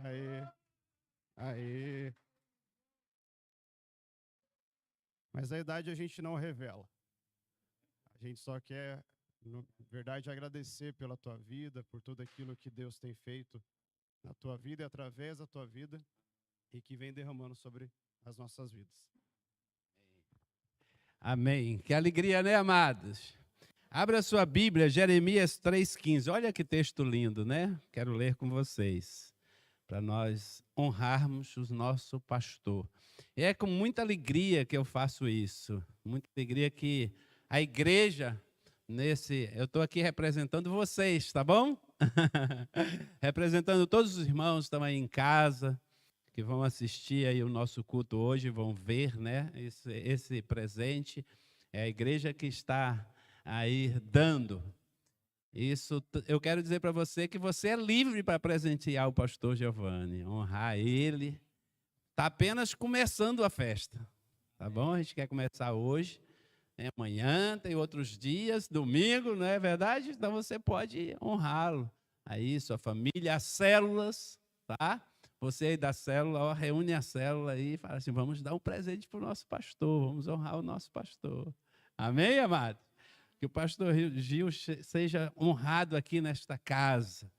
Aí, aí. Mas a idade a gente não revela. A gente só quer, na verdade, agradecer pela tua vida, por tudo aquilo que Deus tem feito na tua vida e através da tua vida e que vem derramando sobre as nossas vidas. Amém. Que alegria, né, amados? Abra sua Bíblia, Jeremias 3,15. Olha que texto lindo, né? Quero ler com vocês, para nós honrarmos o nosso pastor. E é com muita alegria que eu faço isso. Muita alegria que a igreja, eu estou aqui representando vocês, tá bom? Representando todos os irmãos que estão aí em casa, que vão assistir aí o nosso culto hoje, vão ver, né, esse presente. É a igreja que está aí dando. Isso, eu quero dizer para você que você é livre para presentear o pastor Giovanni, honrar ele. Está apenas começando a festa, tá bom? A gente quer começar hoje, né? Amanhã, tem outros dias, domingo, não é verdade? Então você pode honrá-lo. Aí, sua família, as células, tá? Você aí da célula, ó, reúne a célula aí e fala assim, vamos dar um presente para o nosso pastor, vamos honrar o nosso pastor. Amém, amado? Que o pastor Gil seja honrado aqui nesta casa.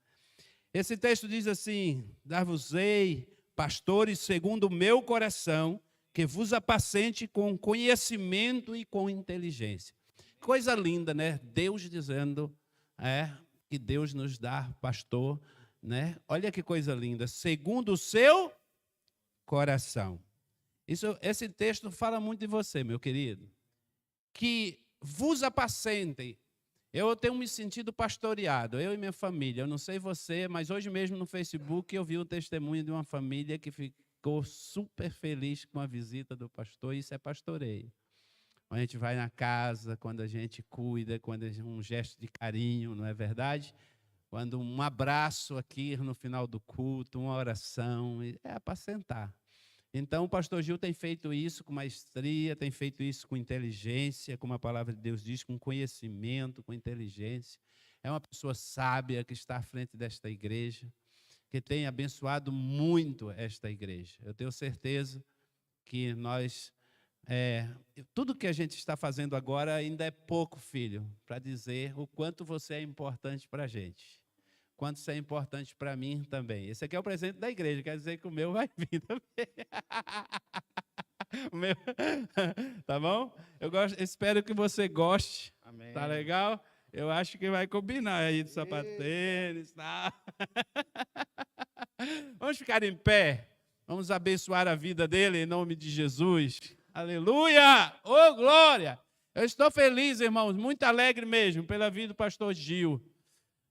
Esse texto diz assim, dar-vos-ei pastores segundo o meu coração, que vos apacente com conhecimento e com inteligência. Coisa linda, né? Deus dizendo que Deus nos dá pastor, né? Olha que coisa linda, segundo o seu coração. Esse texto fala muito de você, meu querido. Que vos apacentem. Eu tenho me sentido pastoreado, eu e minha família. Eu não sei você, mas hoje mesmo no Facebook eu vi o testemunho de uma família que ficou super feliz com a visita do pastor. Isso é pastoreio. Quando a gente vai na casa, quando a gente cuida, quando é um gesto de carinho, não é verdade? Quando um abraço aqui no final do culto, uma oração, é apacentar. Então, o pastor Gil tem feito isso com maestria, tem feito isso com inteligência, como a palavra de Deus diz, com conhecimento, com inteligência. É uma pessoa sábia que está à frente desta igreja, que tem abençoado muito esta igreja. Eu tenho certeza que tudo que a gente está fazendo agora ainda é pouco, filho, para dizer o quanto você é importante para a gente. Quanto isso é importante para mim também. Esse aqui é o presente da igreja, quer dizer que o meu vai vir também. O meu, tá bom? Espero que você goste. Amém. Tá legal? Eu acho que vai combinar aí do sapatênis, tá? Vamos ficar em pé. Vamos abençoar a vida dele em nome de Jesus. Aleluia! Ô, glória! Eu estou feliz, irmãos, muito alegre mesmo pela vida do pastor Gil,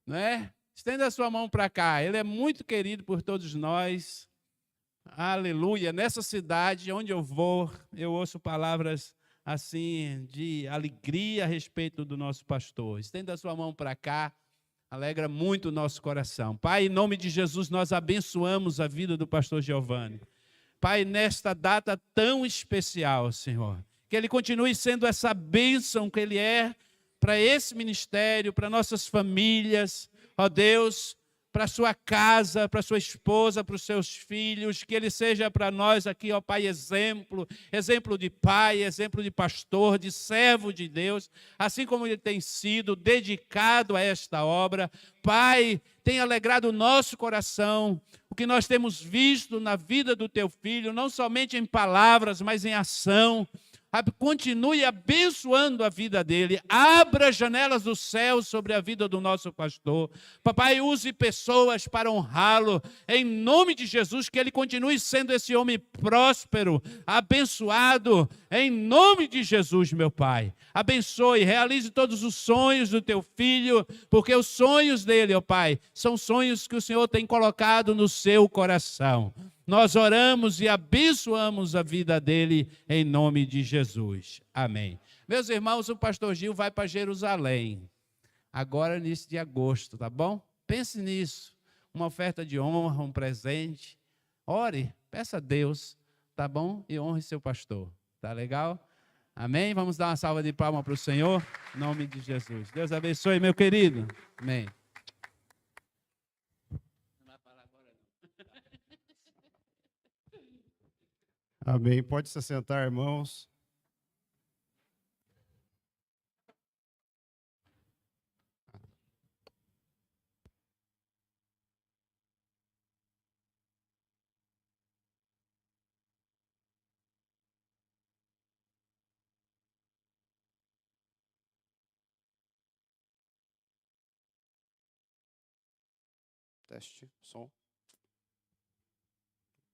não é? Estenda a sua mão para cá. Ele é muito querido por todos nós. Aleluia. Nessa cidade, onde eu vou, eu ouço palavras assim de alegria a respeito do nosso pastor. Estenda a sua mão para cá. Alegra muito o nosso coração. Pai, em nome de Jesus, nós abençoamos a vida do pastor Giovanni. Pai, nesta data tão especial, Senhor, que ele continue sendo essa bênção que ele é para esse ministério, para nossas famílias, ó Deus, para sua casa, para sua esposa, para os seus filhos, que ele seja para nós aqui, ó Pai, exemplo de pai, exemplo de pastor, de servo de Deus, assim como ele tem sido dedicado a esta obra. Pai, tem alegrado o nosso coração, o que nós temos visto na vida do teu filho, não somente em palavras, mas em ação. Continue abençoando a vida dele, abra as janelas do céu sobre a vida do nosso pastor. Papai, use pessoas para honrá-lo, em nome de Jesus, que ele continue sendo esse homem próspero, abençoado, em nome de Jesus, meu Pai. Abençoe, realize todos os sonhos do teu filho, porque os sonhos dele, ó Pai, são sonhos que o Senhor tem colocado no seu coração. Nós oramos e abençoamos a vida dele em nome de Jesus. Amém. Meus irmãos, o pastor Gil vai para Jerusalém, agora início de agosto, tá bom? Pense nisso, uma oferta de honra, um presente. Ore, peça a Deus, tá bom? E honre seu pastor, tá legal? Amém? Vamos dar uma salva de palmas para o Senhor, em nome de Jesus. Deus abençoe, meu querido. Amém. Não vai falar agora, não. Amém. Pode se sentar, irmãos. Teste, som.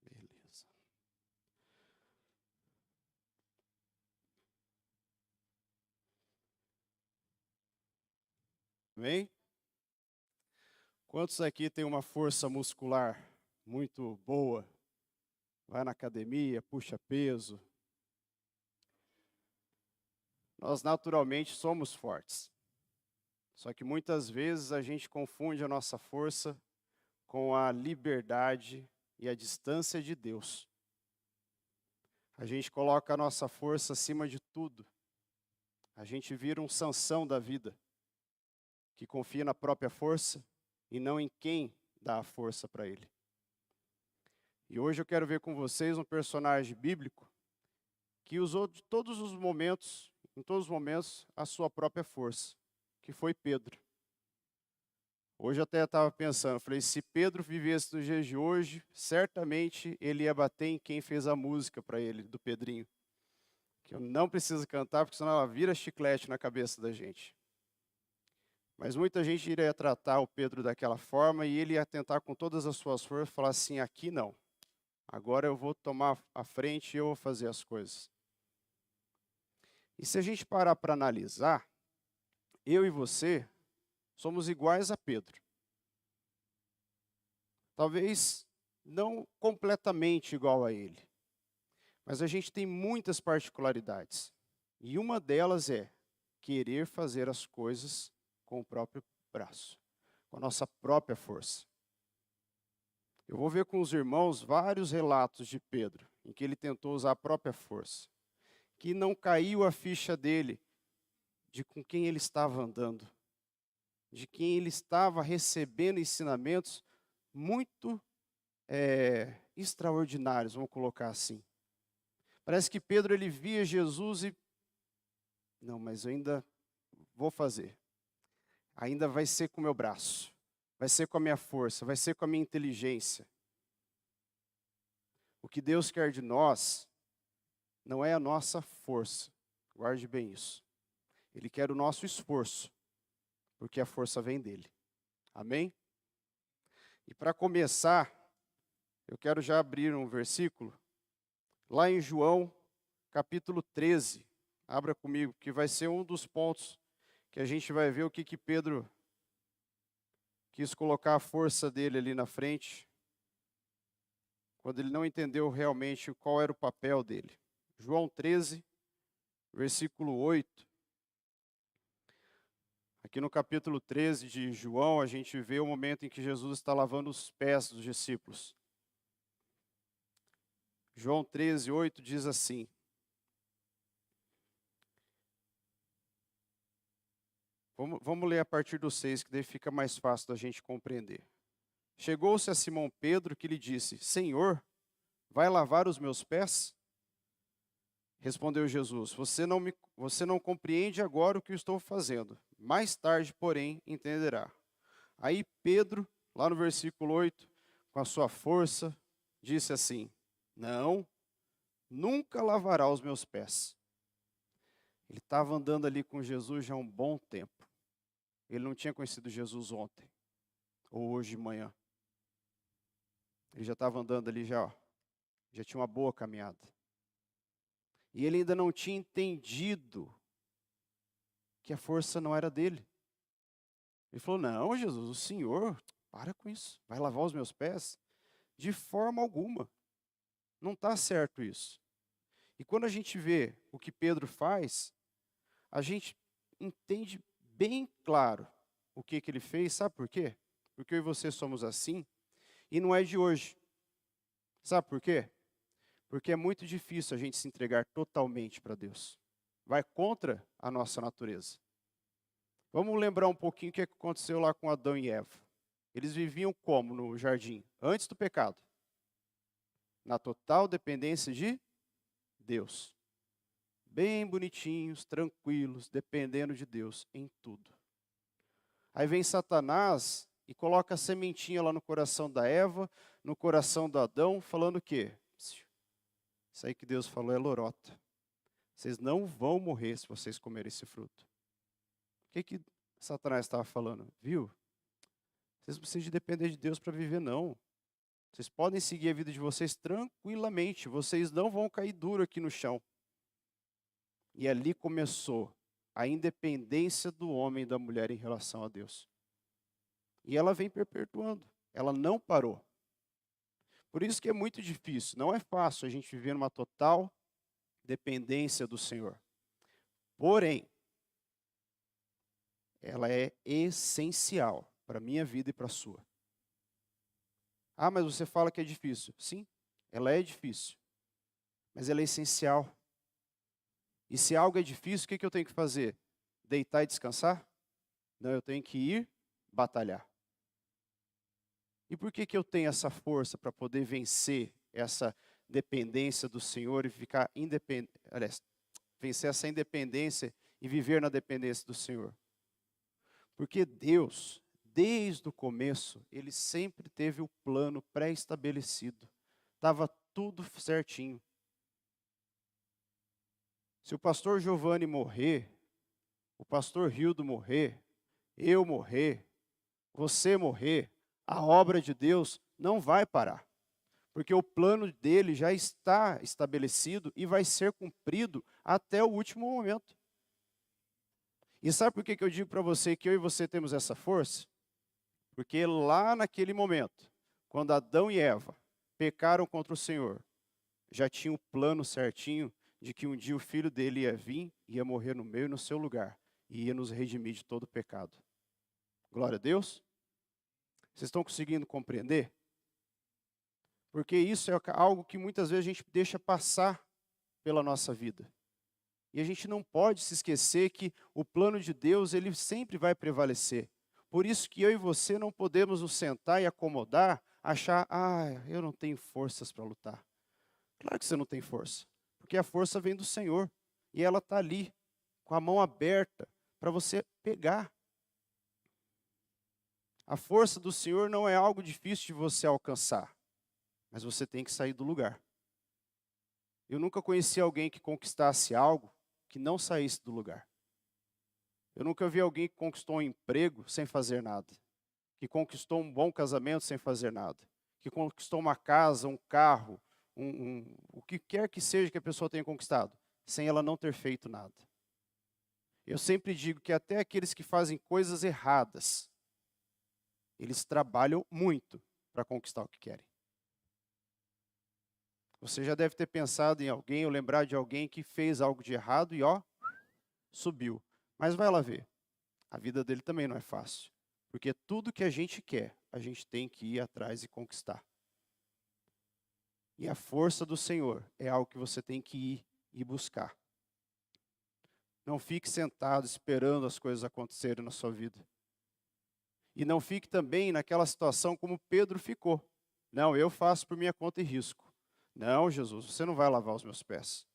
Beleza. Amém? Quantos aqui têm uma força muscular muito boa? Vai na academia, puxa peso. Nós naturalmente somos fortes. Só que muitas vezes a gente confunde a nossa força com a liberdade e a distância de Deus. A gente coloca a nossa força acima de tudo. A gente vira um Sansão da vida, que confia na própria força e não em quem dá a força para ele. E hoje eu quero ver com vocês um personagem bíblico que usou de todos os momentos, em todos os momentos, a sua própria força, que foi Pedro. Hoje eu até estava pensando, falei, se Pedro vivesse nos dias de hoje, certamente ele ia bater em quem fez a música para ele, do Pedrinho. Que eu não preciso cantar, porque senão ela vira chiclete na cabeça da gente. Mas muita gente iria tratar o Pedro daquela forma e ele ia tentar com todas as suas forças falar assim, aqui não. Agora eu vou tomar a frente e eu vou fazer as coisas. E se a gente parar para analisar, eu e você somos iguais a Pedro. Talvez não completamente igual a ele, mas a gente tem muitas particularidades. E uma delas é querer fazer as coisas com o próprio braço, com a nossa própria força. Eu vou ver com os irmãos vários relatos de Pedro, em que ele tentou usar a própria força, que não caiu a ficha dele, de com quem ele estava andando, de quem ele estava recebendo ensinamentos muito extraordinários, vamos colocar assim. Parece que Pedro ele via Jesus e, não, mas eu ainda vou fazer. Ainda vai ser com o meu braço, vai ser com a minha força, vai ser com a minha inteligência. O que Deus quer de nós não é a nossa força, guarde bem isso. Ele quer o nosso esforço, porque a força vem dele. Amém? E para começar, eu quero já abrir um versículo, lá em João, capítulo 13. Abra comigo, que vai ser um dos pontos que a gente vai ver o que Pedro quis colocar a força dele ali na frente, quando ele não entendeu realmente qual era o papel dele. João 13, versículo 8. Aqui no capítulo 13 de João, a gente vê o momento em que Jesus está lavando os pés dos discípulos. João 13, 8 diz assim: Vamos ler a partir do 6, que daí fica mais fácil da gente compreender. Chegou-se a Simão Pedro, que lhe disse: Senhor, vai lavar os meus pés? Respondeu Jesus: Você não compreende agora o que eu estou fazendo. Mais tarde, porém, entenderá. Aí Pedro, lá no versículo 8, com a sua força, disse assim: Não, nunca lavará os meus pés. Ele estava andando ali com Jesus já há um bom tempo. Ele não tinha conhecido Jesus ontem, ou hoje de manhã. Ele já estava andando ali já tinha uma boa caminhada. E ele ainda não tinha entendido que a força não era dele. Ele falou: Não, Jesus, o Senhor, para com isso, vai lavar os meus pés? De forma alguma. Não está certo isso. E quando a gente vê o que Pedro faz, a gente entende bem claro o que ele fez. Sabe por quê? Porque eu e você somos assim, e não é de hoje. Sabe por quê? Porque é muito difícil a gente se entregar totalmente para Deus. Vai contra a nossa natureza. Vamos lembrar um pouquinho o que aconteceu lá com Adão e Eva. Eles viviam como no jardim? Antes do pecado? Na total dependência de Deus. Bem bonitinhos, tranquilos, dependendo de Deus em tudo. Aí vem Satanás e coloca a sementinha lá no coração da Eva, no coração do Adão, falando o quê? Isso aí que Deus falou é lorota. Vocês não vão morrer se vocês comerem esse fruto. O que Satanás estava falando? Viu? Vocês não precisam de depender de Deus para viver, não. Vocês podem seguir a vida de vocês tranquilamente. Vocês não vão cair duro aqui no chão. E ali começou a independência do homem e da mulher em relação a Deus. E ela vem perpetuando. Ela não parou. Por isso que é muito difícil. Não é fácil a gente viver numa total dependência do Senhor. Porém, ela é essencial para a minha vida e para a sua. Ah, mas você fala que é difícil. Sim, ela é difícil. Mas ela é essencial. E se algo é difícil, o que eu tenho que fazer? Deitar e descansar? Não, eu tenho que ir batalhar. E por que eu tenho essa força para poder vencer essa dependência do Senhor e ficar independente? Aliás, vencer essa independência e viver na dependência do Senhor. Porque Deus, desde o começo, Ele sempre teve o plano pré-estabelecido. Estava tudo certinho. Se o pastor Giovanni morrer, o pastor Hildo morrer, eu morrer, você morrer, a obra de Deus não vai parar. Porque o plano dele já está estabelecido e vai ser cumprido até o último momento. E sabe por que eu digo para você que eu e você temos essa força? Porque lá naquele momento, quando Adão e Eva pecaram contra o Senhor, já tinha o plano certinho de que um dia o filho dele ia vir, ia morrer no meio e no seu lugar, e ia nos redimir de todo o pecado. Glória a Deus. Vocês estão conseguindo compreender? Porque isso é algo que muitas vezes a gente deixa passar pela nossa vida. E a gente não pode se esquecer que o plano de Deus, ele sempre vai prevalecer. Por isso que eu e você não podemos nos sentar e acomodar, achar, eu não tenho forças para lutar. Claro que você não tem força, porque a força vem do Senhor. E ela está ali, com a mão aberta, para você pegar. A força do Senhor não é algo difícil de você alcançar, mas você tem que sair do lugar. Eu nunca conheci alguém que conquistasse algo que não saísse do lugar. Eu nunca vi alguém que conquistou um emprego sem fazer nada, que conquistou um bom casamento sem fazer nada, que conquistou uma casa, um carro, o que quer que seja que a pessoa tenha conquistado, sem ela não ter feito nada. Eu sempre digo que até aqueles que fazem coisas erradas, eles trabalham muito para conquistar o que querem. Você já deve ter pensado em alguém ou lembrar de alguém que fez algo de errado e subiu. Mas vai lá ver. A vida dele também não é fácil. Porque tudo que a gente quer, a gente tem que ir atrás e conquistar. E a força do Senhor é algo que você tem que ir e buscar. Não fique sentado esperando as coisas acontecerem na sua vida. E não fique também naquela situação como Pedro ficou. Não, eu faço por minha conta e risco. Não, Jesus, você não vai lavar os meus pés.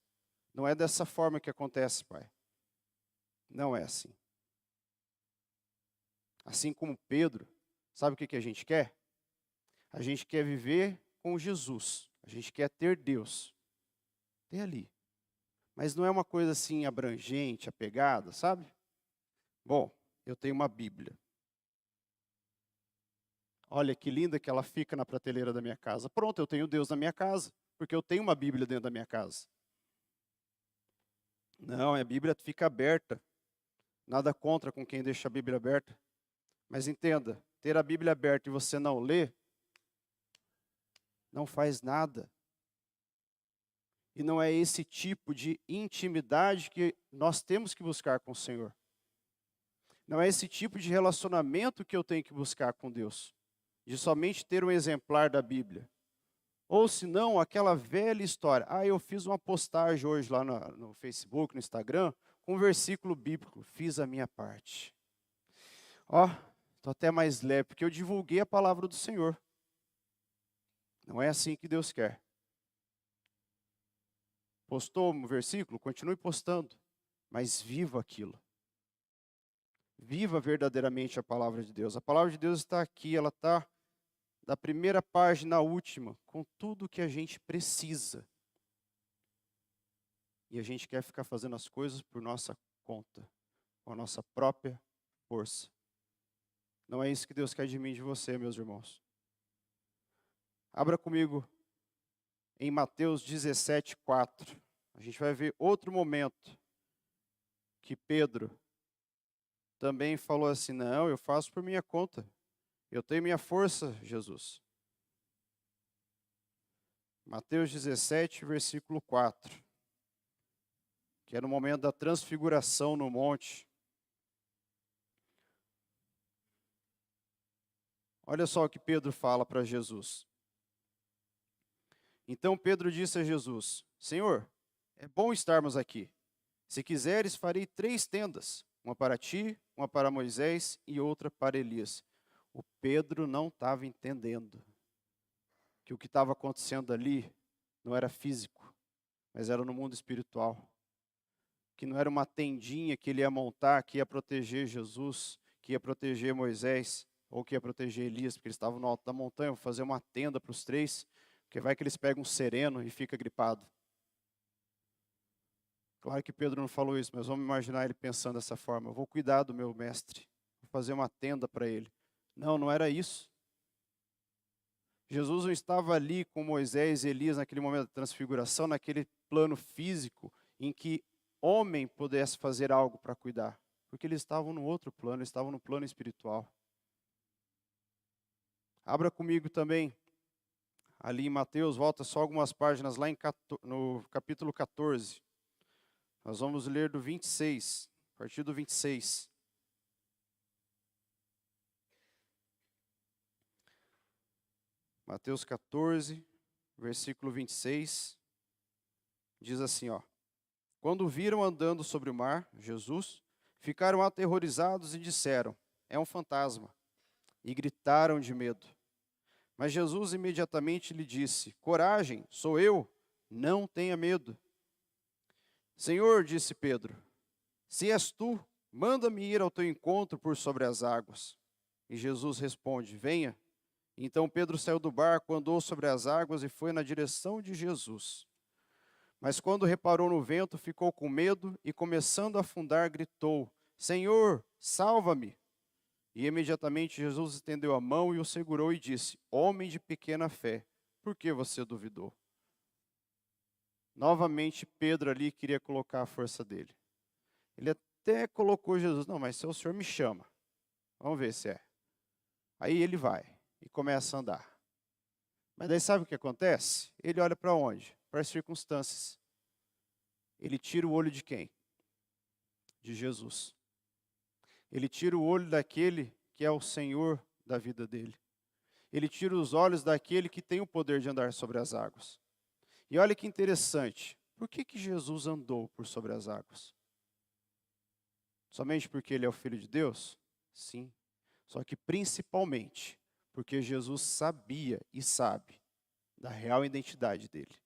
Não é dessa forma que acontece, Pai. Não é assim. Assim como Pedro, sabe o que a gente quer? A gente quer viver com Jesus. A gente quer ter Deus. Ter ali. Mas não é uma coisa assim abrangente, apegada, sabe? Bom, eu tenho uma Bíblia. Olha que linda que ela fica na prateleira da minha casa. Pronto, eu tenho Deus na minha casa, porque eu tenho uma Bíblia dentro da minha casa. Não, a Bíblia fica aberta. Nada contra com quem deixa a Bíblia aberta. Mas entenda, ter a Bíblia aberta e você não ler, não faz nada. E não é esse tipo de intimidade que nós temos que buscar com o Senhor. Não é esse tipo de relacionamento que eu tenho que buscar com Deus. De somente ter um exemplar da Bíblia. Ou se não, aquela velha história. Eu fiz uma postagem hoje lá no Facebook, no Instagram, com um versículo bíblico. Fiz a minha parte. Estou até mais leve, porque eu divulguei a palavra do Senhor. Não é assim que Deus quer. Postou um versículo? Continue postando, mas viva aquilo. Viva verdadeiramente a palavra de Deus. A palavra de Deus está aqui, ela está da primeira página à última, com tudo que a gente precisa. E a gente quer ficar fazendo as coisas por nossa conta, com a nossa própria força. Não é isso que Deus quer de mim e de você, meus irmãos. Abra comigo em Mateus 17:4. A gente vai ver outro momento que Pedro também falou assim: não, eu faço por minha conta. Eu tenho minha força, Jesus. Mateus 17, versículo 4. Que é no momento da transfiguração no monte. Olha só o que Pedro fala para Jesus. Então Pedro disse a Jesus: Senhor, é bom estarmos aqui. Se quiseres, farei 3 tendas, uma para ti, uma para Moisés e outra para Elias. O Pedro não estava entendendo que o que estava acontecendo ali não era físico, mas era no mundo espiritual. Que não era uma tendinha que ele ia montar, que ia proteger Jesus, que ia proteger Moisés, ou que ia proteger Elias, porque eles estavam no alto da montanha. Vou fazer uma tenda para os 3, porque vai que eles pegam um sereno e fica gripado. Claro que Pedro não falou isso, mas vamos imaginar ele pensando dessa forma: eu vou cuidar do meu mestre, vou fazer uma tenda para ele. Não, não era isso. Jesus não estava ali com Moisés e Elias naquele momento da transfiguração, naquele plano físico em que homem pudesse fazer algo para cuidar, porque eles estavam no outro plano, eles estavam no plano espiritual. Abra comigo também, ali em Mateus, volta só algumas páginas lá no capítulo 14. Nós vamos ler do 26, a partir do 26. Mateus 14, versículo 26, diz assim, ó. Quando o viram andando sobre o mar, Jesus, ficaram aterrorizados e disseram: é um fantasma. E gritaram de medo. Mas Jesus imediatamente lhe disse: coragem, sou eu, não tenha medo. Senhor, disse Pedro, se és tu, manda-me ir ao teu encontro por sobre as águas. E Jesus responde: venha. Então Pedro saiu do barco, andou sobre as águas e foi na direção de Jesus. Mas quando reparou no vento, ficou com medo e, começando a afundar, gritou: Senhor, salva-me! E imediatamente Jesus estendeu a mão e o segurou e disse: homem de pequena fé, por que você duvidou? Novamente Pedro ali queria colocar a força dele. Ele até colocou Jesus: não, mas se o Senhor me chama, vamos ver se é. Aí ele vai e começa a andar. Mas daí sabe o que acontece? Ele olha para onde? Para as circunstâncias. Ele tira o olho de quem? De Jesus. Ele tira o olho daquele que é o Senhor da vida dele. Ele tira os olhos daquele que tem o poder de andar sobre as águas. E olha que interessante. Por que Jesus andou por sobre as águas? Somente porque ele é o Filho de Deus? Sim. Só que principalmente porque Jesus sabia e sabe da real identidade dele.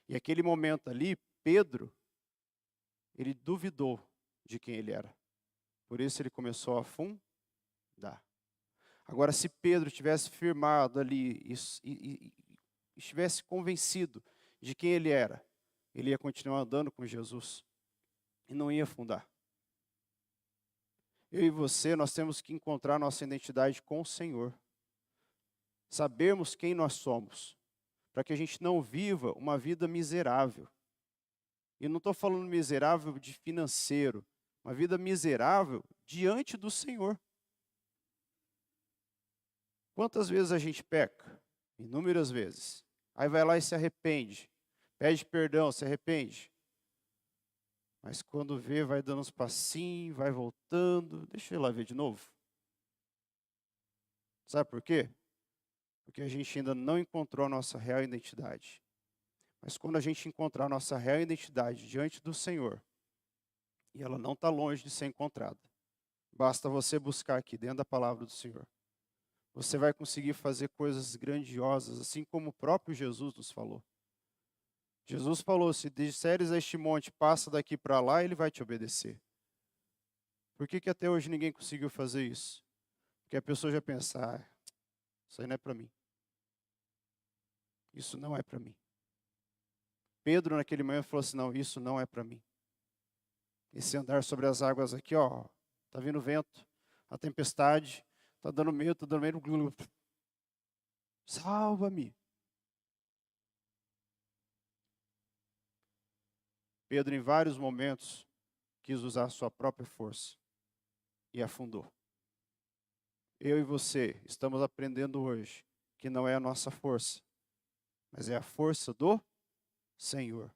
E aquele momento ali, Pedro, ele duvidou de quem ele era. Por isso ele começou a afundar. Agora, se Pedro tivesse firmado ali e estivesse convencido de quem ele era, ele ia continuar andando com Jesus e não ia afundar. Eu e você, nós temos que encontrar nossa identidade com o Senhor. Sabermos quem nós somos, para que a gente não viva uma vida miserável. E não estou falando miserável de financeiro, uma vida miserável diante do Senhor. Quantas vezes a gente peca? Inúmeras vezes. Aí vai lá e se arrepende, pede perdão, se arrepende. Mas quando vê, vai dando uns passinhos, vai voltando. Deixa eu ir lá ver de novo. Sabe por quê? Porque a gente ainda não encontrou a nossa real identidade. Mas quando a gente encontrar a nossa real identidade diante do Senhor, e ela não está longe de ser encontrada, basta você buscar aqui dentro da palavra do Senhor. Você vai conseguir fazer coisas grandiosas, assim como o próprio Jesus nos falou. Jesus falou, se disseres a este monte, passa daqui para lá, ele vai te obedecer. Por que até hoje ninguém conseguiu fazer isso? Porque a pessoa já pensa, isso aí não é para mim. Isso não é para mim. Pedro, naquele momento, falou assim, não, isso não é para mim. Esse andar sobre as águas aqui, ó, tá vindo vento, a tempestade, tá dando medo, salva-me. Pedro, em vários momentos, quis usar a sua própria força e afundou. Eu e você estamos aprendendo hoje que não é a nossa força, mas é a força do Senhor.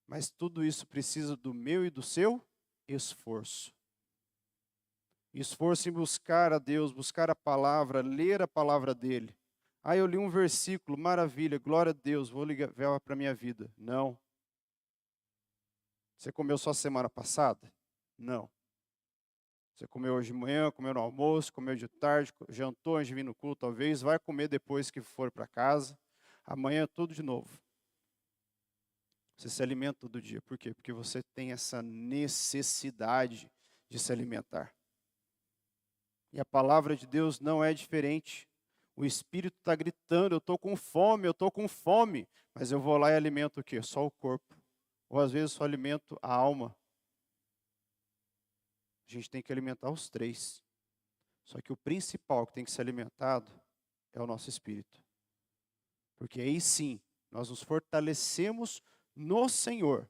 Mas tudo isso precisa do meu e do seu esforço. Esforço em buscar a Deus, buscar a palavra, ler a palavra dele. Eu li um versículo, maravilha, glória a Deus, vou ligar para a minha vida. Não. Você comeu só semana passada? Não. Você comeu hoje de manhã, comeu no almoço, comeu de tarde, jantou antes de vir no culto, talvez, vai comer depois que for para casa. Amanhã tudo de novo. Você se alimenta todo dia. Por quê? Porque você tem essa necessidade de se alimentar. E a palavra de Deus não é diferente. O Espírito está gritando, eu estou com fome. Mas eu vou lá e alimento o quê? Só o corpo. Ou às vezes só alimento a alma. A gente tem que alimentar os três. Só que o principal que tem que ser alimentado é o nosso espírito. Porque aí sim, nós nos fortalecemos no Senhor.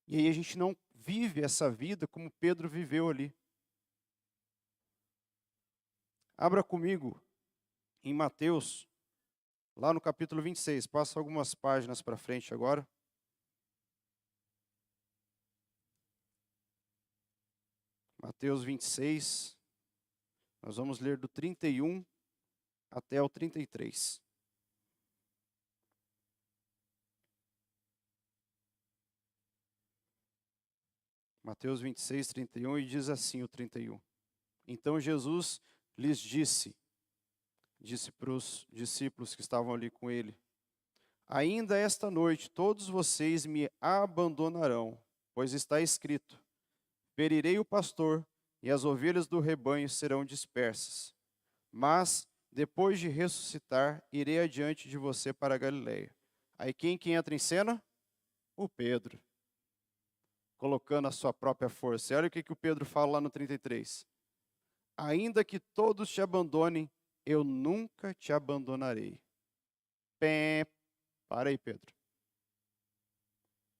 E aí a gente não vive essa vida como Pedro viveu ali. Abra comigo em Mateus, lá no capítulo 26. Passa algumas páginas para frente agora. Mateus 26, nós vamos ler do 31 até o 33. Mateus 26, 31, e diz assim o 31. Então Jesus lhes disse para os discípulos que estavam ali com ele, ainda esta noite todos vocês me abandonarão, pois está escrito, ferirei o pastor e as ovelhas do rebanho serão dispersas. Mas, depois de ressuscitar, irei adiante de você para a Galileia. Aí quem entra em cena? O Pedro. Colocando a sua própria força. E olha o que o Pedro fala lá no 33. Ainda que todos te abandonem, eu nunca te abandonarei. Para aí, Pedro.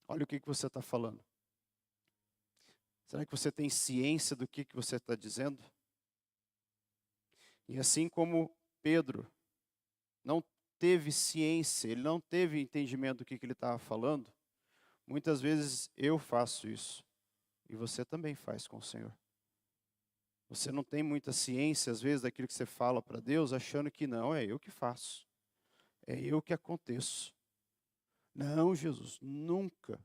Olha o que você está falando. Será que você tem ciência do que você está dizendo? E assim como Pedro não teve ciência, ele não teve entendimento do que ele estava falando, muitas vezes eu faço isso. E você também faz com o Senhor. Você não tem muita ciência, às vezes, daquilo que você fala para Deus, achando que não, é eu que faço. É eu que aconteço. Não, Jesus, nunca.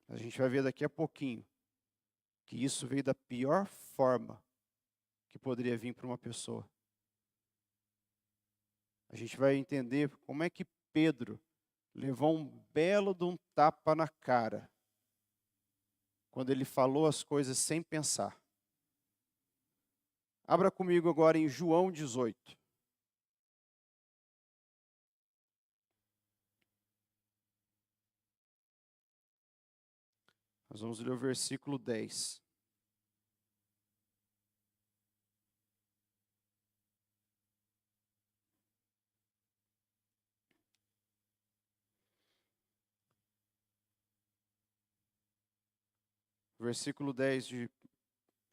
A gente vai ver daqui a pouquinho que isso veio da pior forma que poderia vir para uma pessoa. A gente vai entender como é que Pedro levou um belo de um tapa na cara quando ele falou as coisas sem pensar. Abra comigo agora em João 18. Nós vamos ler o versículo 10. Versículo 10 de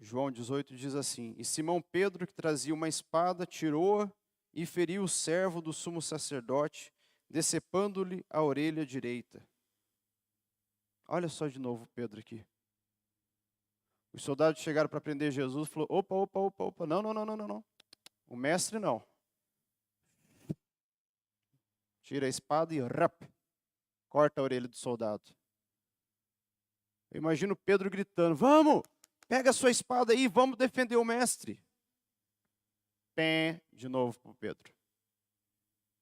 João 18 diz assim, e Simão Pedro, que trazia uma espada, tirou-a e feriu o servo do sumo sacerdote, decepando-lhe a orelha direita. Olha só de novo Pedro aqui. Os soldados chegaram para prender Jesus e falou, opa, não. O mestre não. Tira a espada e corta a orelha do soldado. Eu imagino Pedro gritando, vamos, pega a sua espada aí, vamos defender o mestre. De novo para o Pedro.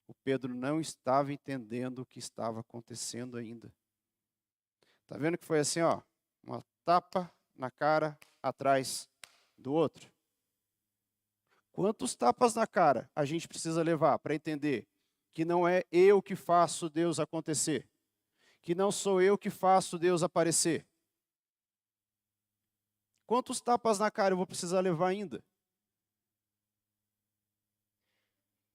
O Pedro não estava entendendo o que estava acontecendo ainda. Tá vendo que foi assim, ó, uma tapa na cara atrás do outro? Quantos tapas na cara a gente precisa levar para entender que não é eu que faço Deus acontecer, que não sou eu que faço Deus aparecer? Quantos tapas na cara eu vou precisar levar ainda?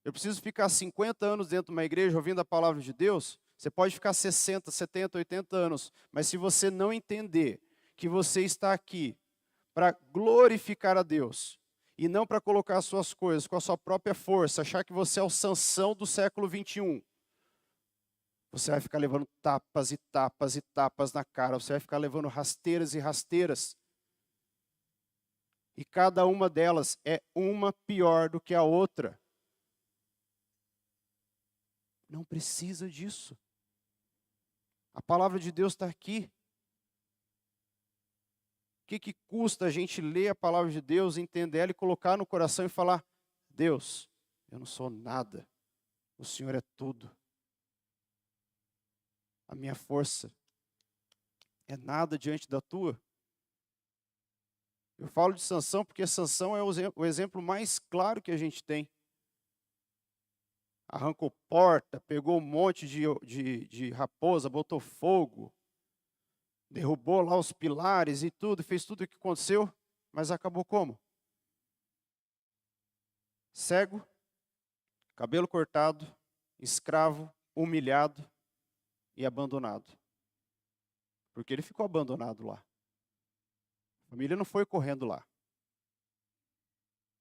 Eu preciso ficar 50 anos dentro de uma igreja ouvindo a palavra de Deus? Você pode ficar 60, 70, 80 anos, mas se você não entender que você está aqui para glorificar a Deus e não para colocar as suas coisas com a sua própria força, achar que você é o Sansão do século 21, você vai ficar levando tapas e tapas e tapas na cara, você vai ficar levando rasteiras e rasteiras. E cada uma delas é uma pior do que a outra. Não precisa disso. A palavra de Deus está aqui. O que custa a gente ler a palavra de Deus, entender ela e colocar no coração e falar: Deus, eu não sou nada, o Senhor é tudo. A minha força é nada diante da tua. Eu falo de Sansão porque Sansão é o exemplo mais claro que a gente tem. Arrancou porta, pegou um monte de raposa, botou fogo, derrubou lá os pilares e tudo, fez tudo o que aconteceu, mas acabou como? Cego, cabelo cortado, escravo, humilhado e abandonado. Porque ele ficou abandonado lá. A família não foi correndo lá.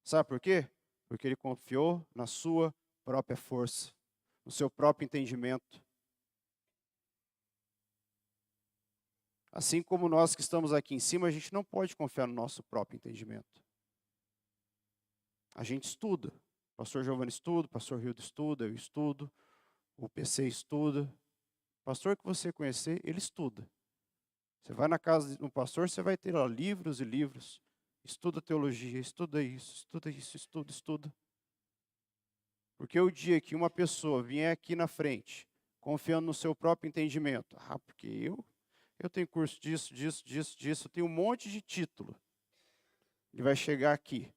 Sabe por quê? Porque ele confiou na sua própria força, no seu próprio entendimento. Assim como nós que estamos aqui em cima, a gente não pode confiar no nosso próprio entendimento. A gente estuda. O pastor Giovanni estuda, o pastor Rildo estuda, eu estudo, o PC estuda. O pastor que você conhecer, ele estuda. Você vai na casa de um pastor, você vai ter lá livros e livros. Estuda teologia, estuda isso, estuda. Porque o dia que uma pessoa vier aqui na frente, confiando no seu próprio entendimento, porque eu tenho curso disso, eu tenho um monte de título. Ele vai chegar aqui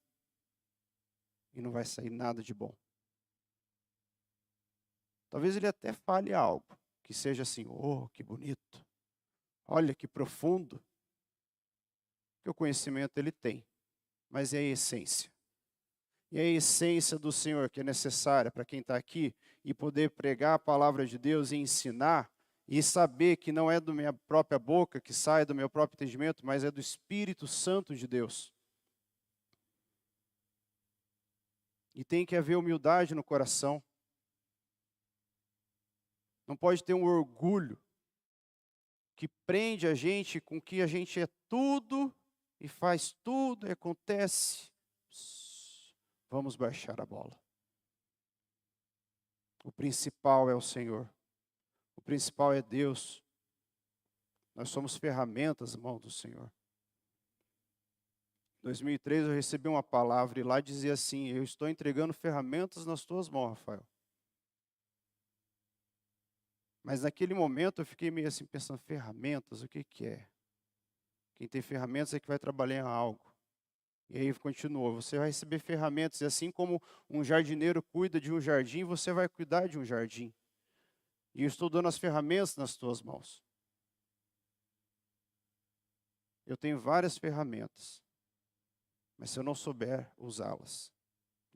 e não vai sair nada de bom. Talvez ele até fale algo que seja assim: oh, que bonito, olha que profundo. Que o conhecimento ele tem, mas é a essência. E é a essência do Senhor que é necessária para quem está aqui e poder pregar a palavra de Deus e ensinar e saber que não é da minha própria boca, que sai do meu próprio entendimento, mas é do Espírito Santo de Deus. E tem que haver humildade no coração. Não pode ter um orgulho que prende a gente com que a gente é tudo e faz tudo e acontece. Vamos baixar a bola. O principal é o Senhor. O principal é Deus. Nós somos ferramentas, irmão, do Senhor. Em 2003 eu recebi uma palavra e lá dizia assim: eu estou entregando ferramentas nas tuas mãos, Rafael. Mas naquele momento eu fiquei meio assim pensando: ferramentas, o que é? Quem tem ferramentas é que vai trabalhar em algo. E aí continuou: você vai receber ferramentas, e assim como um jardineiro cuida de um jardim, você vai cuidar de um jardim. E eu estou dando as ferramentas nas tuas mãos. Eu tenho várias ferramentas, mas se eu não souber usá-las,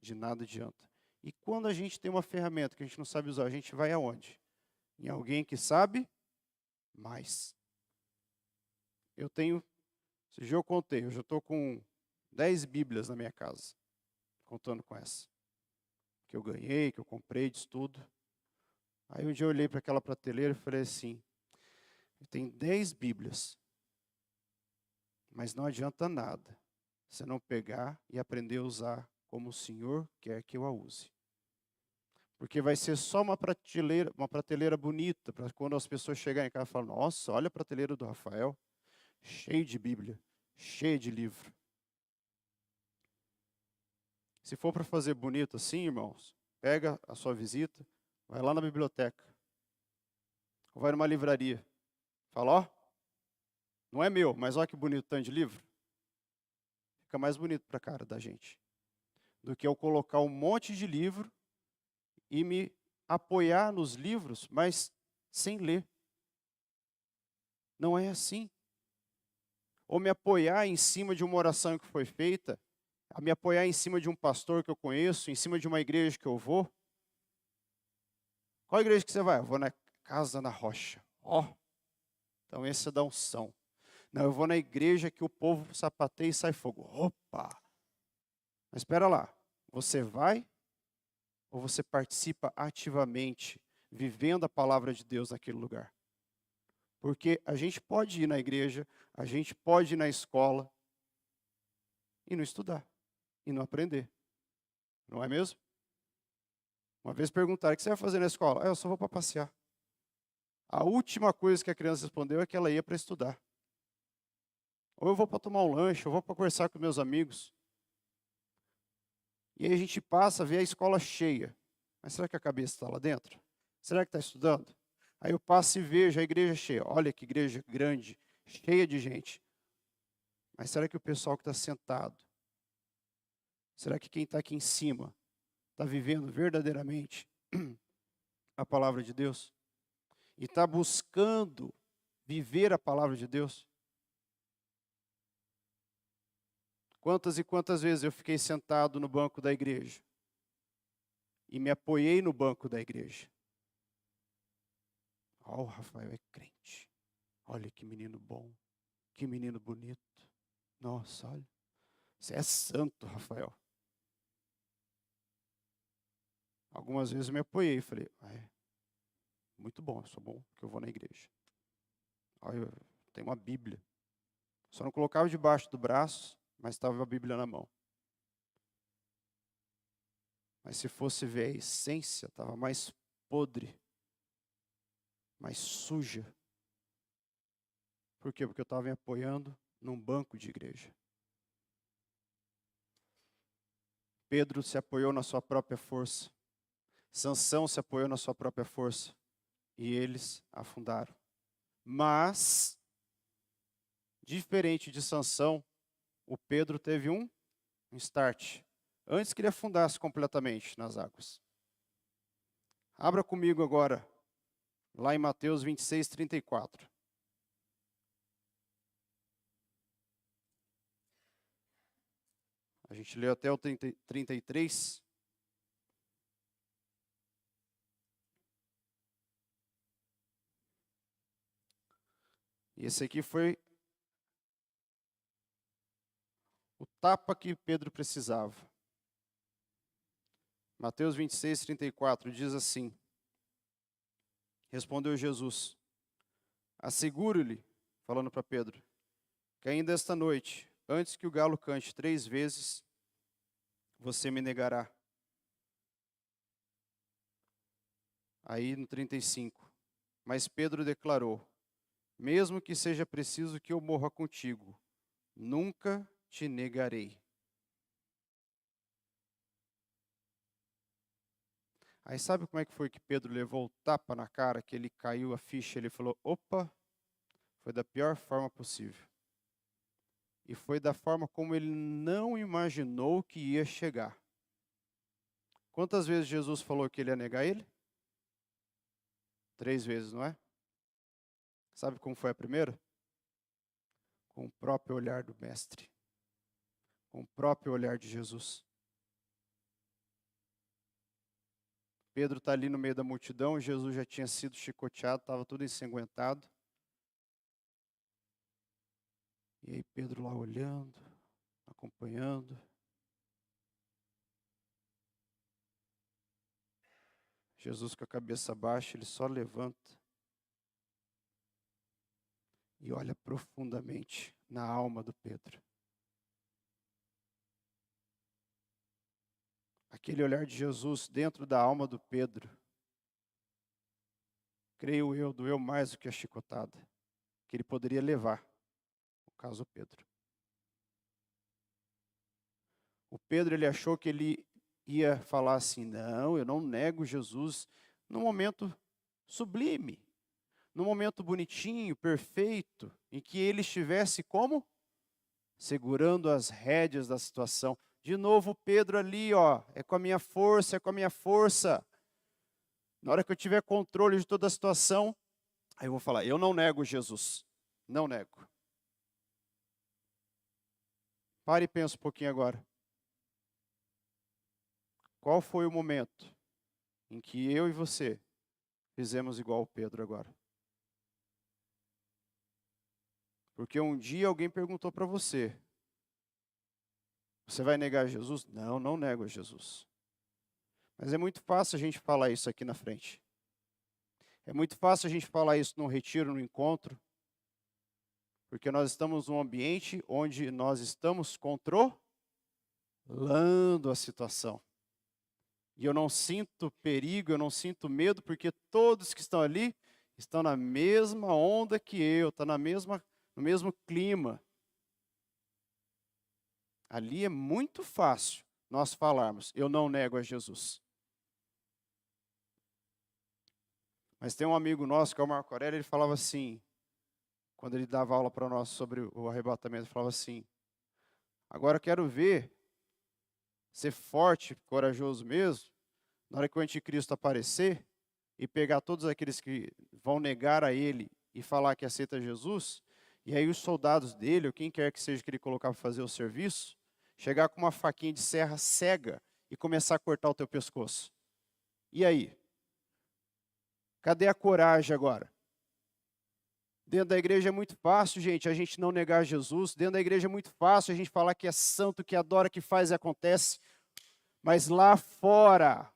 de nada adianta. E quando a gente tem uma ferramenta que a gente não sabe usar, a gente vai aonde? Em alguém que sabe mais. Eu tenho, esse dia eu contei, eu já estou com 10 Bíblias na minha casa, contando com essa. Que eu ganhei, que eu comprei de estudo. Aí um dia eu olhei para aquela prateleira e falei assim: eu tenho 10 Bíblias, mas não adianta nada você não pegar e aprender a usar como o Senhor quer que eu a use. Porque vai ser só uma prateleira bonita, para quando as pessoas chegarem em casa e falarem: nossa, olha a prateleira do Rafael, cheio de Bíblia, cheio de livro. Se for para fazer bonito assim, irmãos, pega a sua visita, vai lá na biblioteca, ou vai numa livraria, fala, ó, não é meu, mas olha que bonito tanto de livro. Fica mais bonito para a cara da gente do que eu colocar um monte de livro e me apoiar nos livros, mas sem ler. Não é assim. Ou me apoiar em cima de uma oração que foi feita, a me apoiar em cima de um pastor que eu conheço, em cima de uma igreja que eu vou. Qual igreja que você vai? Eu vou na Casa na Rocha. Ó, então esse é da unção. Não, eu vou na igreja que o povo sapateia e sai fogo. Opa! Mas espera lá, você vai ou você participa ativamente, vivendo a palavra de Deus naquele lugar? Porque a gente pode ir na igreja, a gente pode ir na escola e não estudar, e não aprender. Não é mesmo? Uma vez perguntaram, o que você vai fazer na escola? Eu só vou para passear. A última coisa que a criança respondeu é que ela ia para estudar. Ou eu vou para tomar um lanche, ou eu vou para conversar com meus amigos. E aí a gente passa a ver a escola cheia. Mas será que a cabeça está lá dentro? Será que está estudando? Aí eu passo e vejo a igreja cheia. Olha que igreja grande, cheia de gente. Mas será que o pessoal que está sentado, será que quem está aqui em cima está vivendo verdadeiramente a palavra de Deus? E está buscando viver a palavra de Deus? Quantas e quantas vezes eu fiquei sentado no banco da igreja e me apoiei no banco da igreja? Ó, o Rafael é crente. Olha que menino bom, que menino bonito. Nossa, olha, você é santo, Rafael. Algumas vezes eu me apoiei e falei, muito bom, eu sou bom, porque eu vou na igreja. Olha, eu tenho uma Bíblia. Só não colocava debaixo do braço, mas estava a Bíblia na mão. Mas se fosse ver a essência, estava mais podre, mais suja. Por quê? Porque eu estava me apoiando num banco de igreja. Pedro se apoiou na sua própria força. Sansão se apoiou na sua própria força. E eles afundaram. Mas, diferente de Sansão, o Pedro teve um start. Antes que ele afundasse completamente nas águas. Abra comigo agora, lá em Mateus 26, 34. A gente leu até o 33. E esse aqui foi o tapa que Pedro precisava. Mateus 26, 34 diz assim: respondeu Jesus, asseguro-lhe, falando para Pedro, que ainda esta noite, antes que o galo cante 3 vezes, você me negará. Aí no 35, mas Pedro declarou, mesmo que seja preciso que eu morra contigo, nunca te negarei. Aí sabe como é que foi que Pedro levou o tapa na cara, que ele caiu a ficha, ele falou, opa, foi da pior forma possível. E foi da forma como ele não imaginou que ia chegar. Quantas vezes Jesus falou que ele ia negar ele? 3 vezes, não é? Sabe como foi a primeira? Com o próprio olhar do Mestre. Com o próprio olhar de Jesus. Pedro está ali no meio da multidão, Jesus já tinha sido chicoteado, estava tudo ensanguentado. E aí Pedro lá olhando, acompanhando. Jesus com a cabeça baixa, ele só levanta. E olha profundamente na alma do Pedro. Aquele olhar de Jesus dentro da alma do Pedro, creio eu, doeu mais do que a chicotada que ele poderia levar, no caso Pedro. O Pedro, ele achou que ele ia falar assim, não, eu não nego Jesus, num momento sublime, num momento bonitinho, perfeito, em que ele estivesse como? Segurando as rédeas da situação. De novo, Pedro ali, ó, é com a minha força, é com a minha força. Na hora que eu tiver controle de toda a situação, aí eu vou falar, eu não nego Jesus. Não nego. Pare e pensa um pouquinho agora. Qual foi o momento em que eu e você fizemos igual o Pedro agora? Porque um dia alguém perguntou para você, você vai negar Jesus? Não, não nego a Jesus. Mas é muito fácil a gente falar isso aqui na frente. É muito fácil a gente falar isso num retiro, num encontro, porque nós estamos num ambiente onde nós estamos controlando a situação. E eu não sinto perigo, eu não sinto medo, porque todos que estão ali estão na mesma onda que eu, estão no mesmo clima. Ali é muito fácil nós falarmos, eu não nego a Jesus. Mas tem um amigo nosso, que é o Marco Aurélio, ele falava assim, quando ele dava aula para nós sobre o arrebatamento, ele falava assim, agora eu quero ver ser forte, corajoso mesmo, na hora que o anticristo aparecer e pegar todos aqueles que vão negar a ele e falar que aceita Jesus, e aí os soldados dele, ou quem quer que seja que ele colocar para fazer o serviço, chegar com uma faquinha de serra cega e começar a cortar o teu pescoço. E aí? Cadê a coragem agora? Dentro da igreja é muito fácil, gente, a gente não negar Jesus. Dentro da igreja é muito fácil a gente falar que é santo, que adora, que faz e acontece. Mas lá fora,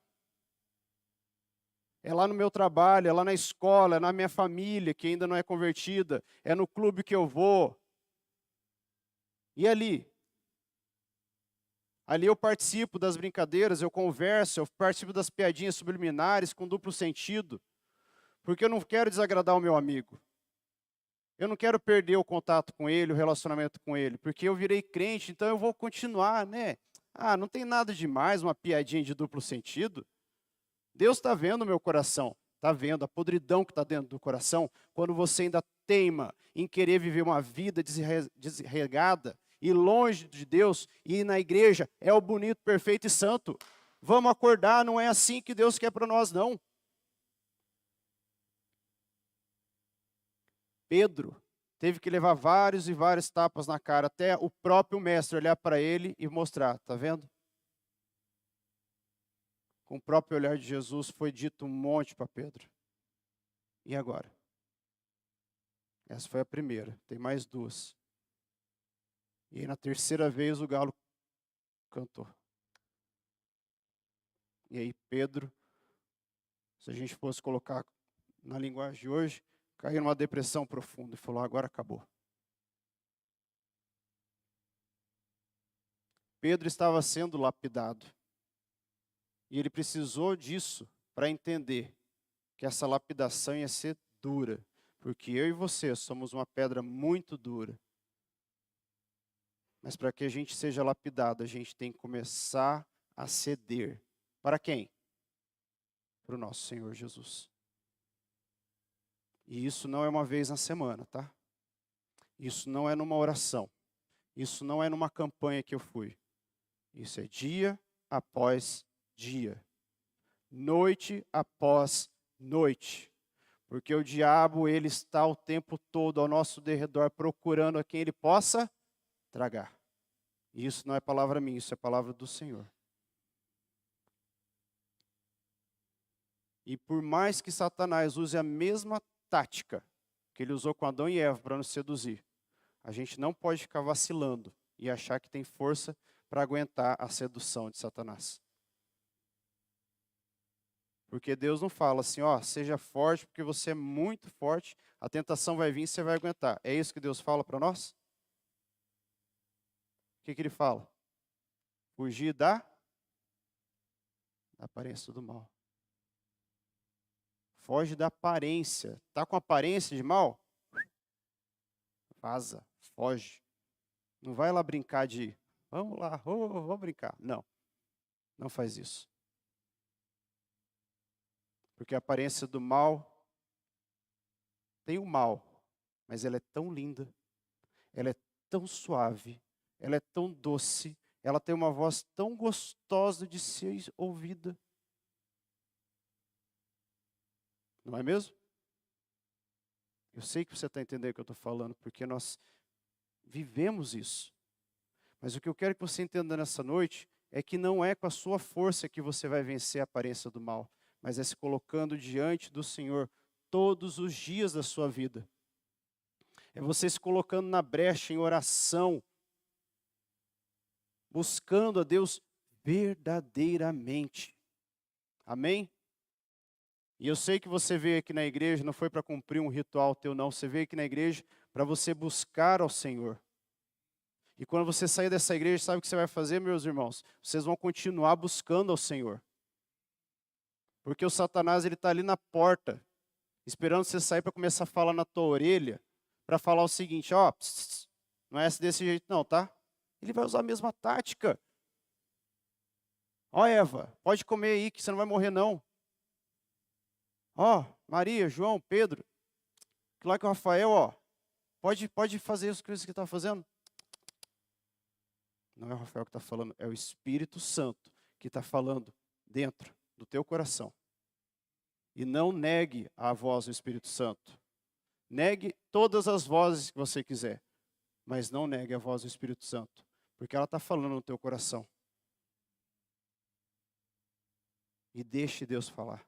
é lá no meu trabalho, é lá na escola, é na minha família que ainda não é convertida, é no clube que eu vou. E ali? Ali eu participo das brincadeiras, eu converso, eu participo das piadinhas subliminares com duplo sentido, porque eu não quero desagradar o meu amigo. Eu não quero perder o contato com ele, o relacionamento com ele, porque eu virei crente, então eu vou continuar, né? Ah, não tem nada demais, uma piadinha de duplo sentido. Deus está vendo o meu coração, está vendo a podridão que está dentro do coração, quando você ainda teima em querer viver uma vida desregada e longe de Deus, e ir na igreja é o bonito, perfeito e santo. Vamos acordar, não é assim que Deus quer para nós, não. Pedro teve que levar vários e vários tapas na cara, até o próprio mestre olhar para ele e mostrar, tá vendo? Com o próprio olhar de Jesus foi dito um monte para Pedro. E agora? Essa foi a primeira, tem mais duas. E aí na terceira vez o galo cantou. E aí Pedro, se a gente fosse colocar na linguagem de hoje, caiu numa depressão profunda e falou, agora acabou. Pedro estava sendo lapidado. E ele precisou disso para entender que essa lapidação ia ser dura. Porque eu e você somos uma pedra muito dura. Mas para que a gente seja lapidado, a gente tem que começar a ceder. Para quem? Para o nosso Senhor Jesus. E isso não é uma vez na semana, tá? Isso não é numa oração. Isso não é numa campanha que eu fui. Isso é dia após dia. Noite após noite. Porque o diabo, ele está o tempo todo ao nosso derredor procurando a quem ele possa tragar. E isso não é palavra minha, isso é palavra do Senhor. E por mais que Satanás use a mesma tática que ele usou com Adão e Eva para nos seduzir, a gente não pode ficar vacilando e achar que tem força para aguentar a sedução de Satanás. Porque Deus não fala assim, ó, seja forte porque você é muito forte, a tentação vai vir e você vai aguentar. É isso que Deus fala para nós? O que ele fala? Fugir da aparência do mal. Foge da aparência. Está com aparência de mal? Vaza, foge. Não vai lá brincar de, vamos lá, vamos brincar. Não, não faz isso. Porque a aparência do mal tem o mal, mas ela é tão linda, ela é tão suave, ela é tão doce, ela tem uma voz tão gostosa de ser ouvida. Não é mesmo? Eu sei que você está entendendo o que eu estou falando, porque nós vivemos isso. Mas o que eu quero que você entenda nessa noite é que não é com a sua força que você vai vencer a aparência do mal, mas é se colocando diante do Senhor todos os dias da sua vida. É você se colocando na brecha em oração, buscando a Deus verdadeiramente. Amém? E eu sei que você veio aqui na igreja, não foi para cumprir um ritual teu não, você veio aqui na igreja para você buscar ao Senhor. E quando você sair dessa igreja, sabe o que você vai fazer, meus irmãos? Vocês vão continuar buscando ao Senhor. Porque o Satanás, ele está ali na porta, esperando você sair para começar a falar na tua orelha, para falar o seguinte, ó, não é desse jeito não, tá? Ele vai usar a mesma tática. Ó, Eva, pode comer aí que você não vai morrer não. Ó, Maria, João, Pedro, lá que o Rafael, ó, pode fazer as coisas que está fazendo. Não é o Rafael que está falando, é o Espírito Santo que está falando dentro do teu coração. E não negue a voz do Espírito Santo. Negue todas as vozes que você quiser, mas não negue a voz do Espírito Santo, porque ela está falando no teu coração. E deixe Deus falar.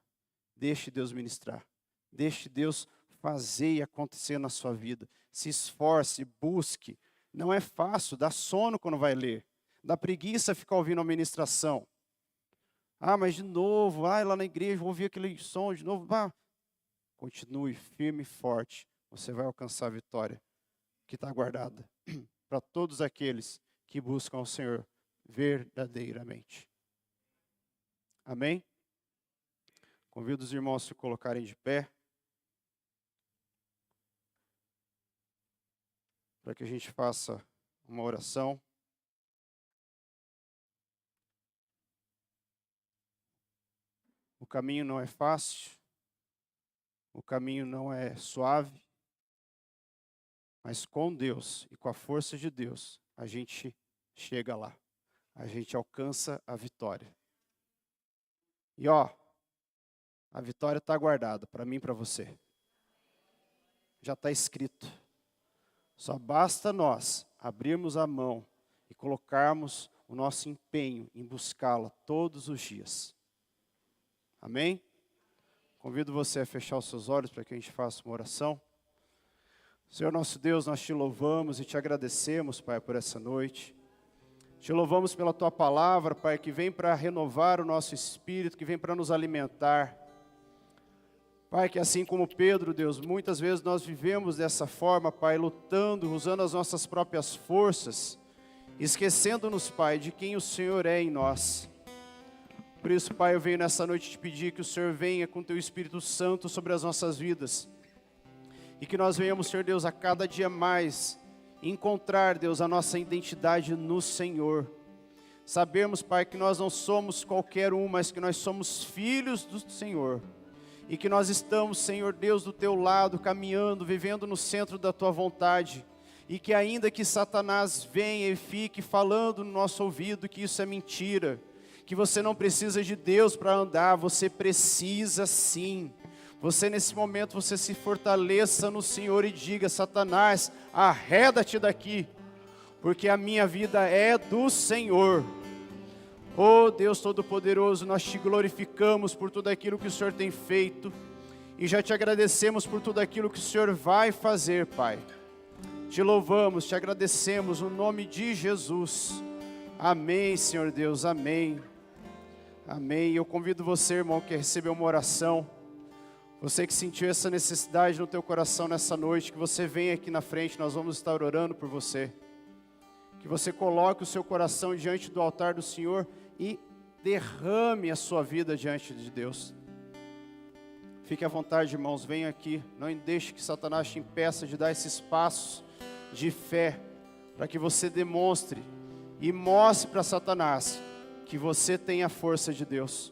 Deixe Deus ministrar. Deixe Deus fazer e acontecer na sua vida. Se esforce, busque. Não é fácil, dá sono quando vai ler. Dá preguiça ficar ouvindo a ministração. Ah, mas de novo, lá na igreja, vou ouvir aquele som de novo. Continue firme e forte. Você vai alcançar a vitória que está guardada para todos aqueles que buscam o Senhor verdadeiramente. Amém? Convido os irmãos a se colocarem de pé, para que a gente faça uma oração. O caminho não é fácil, o caminho não é suave, mas com Deus e com a força de Deus, a gente chega lá, a gente alcança a vitória. E a vitória está guardada para mim e para você. Já está escrito. Só basta nós abrirmos a mão e colocarmos o nosso empenho em buscá-la todos os dias. Amém? Convido você a fechar os seus olhos para que a gente faça uma oração. Senhor nosso Deus, nós te louvamos e te agradecemos, Pai, por essa noite. Te louvamos pela Tua palavra, Pai, que vem para renovar o nosso espírito, que vem para nos alimentar. Pai, que assim como Pedro, Deus, muitas vezes nós vivemos dessa forma, Pai, lutando, usando as nossas próprias forças, esquecendo-nos, Pai, de quem o Senhor é em nós. Por isso, Pai, eu venho nessa noite te pedir que o Senhor venha com Teu Espírito Santo sobre as nossas vidas. E que nós venhamos, Senhor Deus, a cada dia mais encontrar, Deus, a nossa identidade no Senhor. Sabemos, Pai, que nós não somos qualquer um, mas que nós somos filhos do Senhor. E que nós estamos, Senhor Deus, do Teu lado, caminhando, vivendo no centro da Tua vontade. E que ainda que Satanás venha e fique falando no nosso ouvido que isso é mentira, que você não precisa de Deus para andar, você precisa sim. Você nesse momento, você se fortaleça no Senhor e diga, Satanás, arreda-te daqui, porque a minha vida é do Senhor. Oh Deus Todo-Poderoso, nós te glorificamos por tudo aquilo que o Senhor tem feito, e já te agradecemos por tudo aquilo que o Senhor vai fazer, Pai. Te louvamos, te agradecemos no nome de Jesus. Amém, Senhor Deus, amém. Amém. Eu convido você, irmão, que recebeu uma oração. Você que sentiu essa necessidade no teu coração nessa noite, que você venha aqui na frente, nós vamos estar orando por você. Que você coloque o seu coração diante do altar do Senhor e derrame a sua vida diante de Deus. Fique à vontade, irmãos, venha aqui. Não deixe que Satanás te impeça de dar esses passos de fé, para que você demonstre e mostre para Satanás que você tem a força de Deus.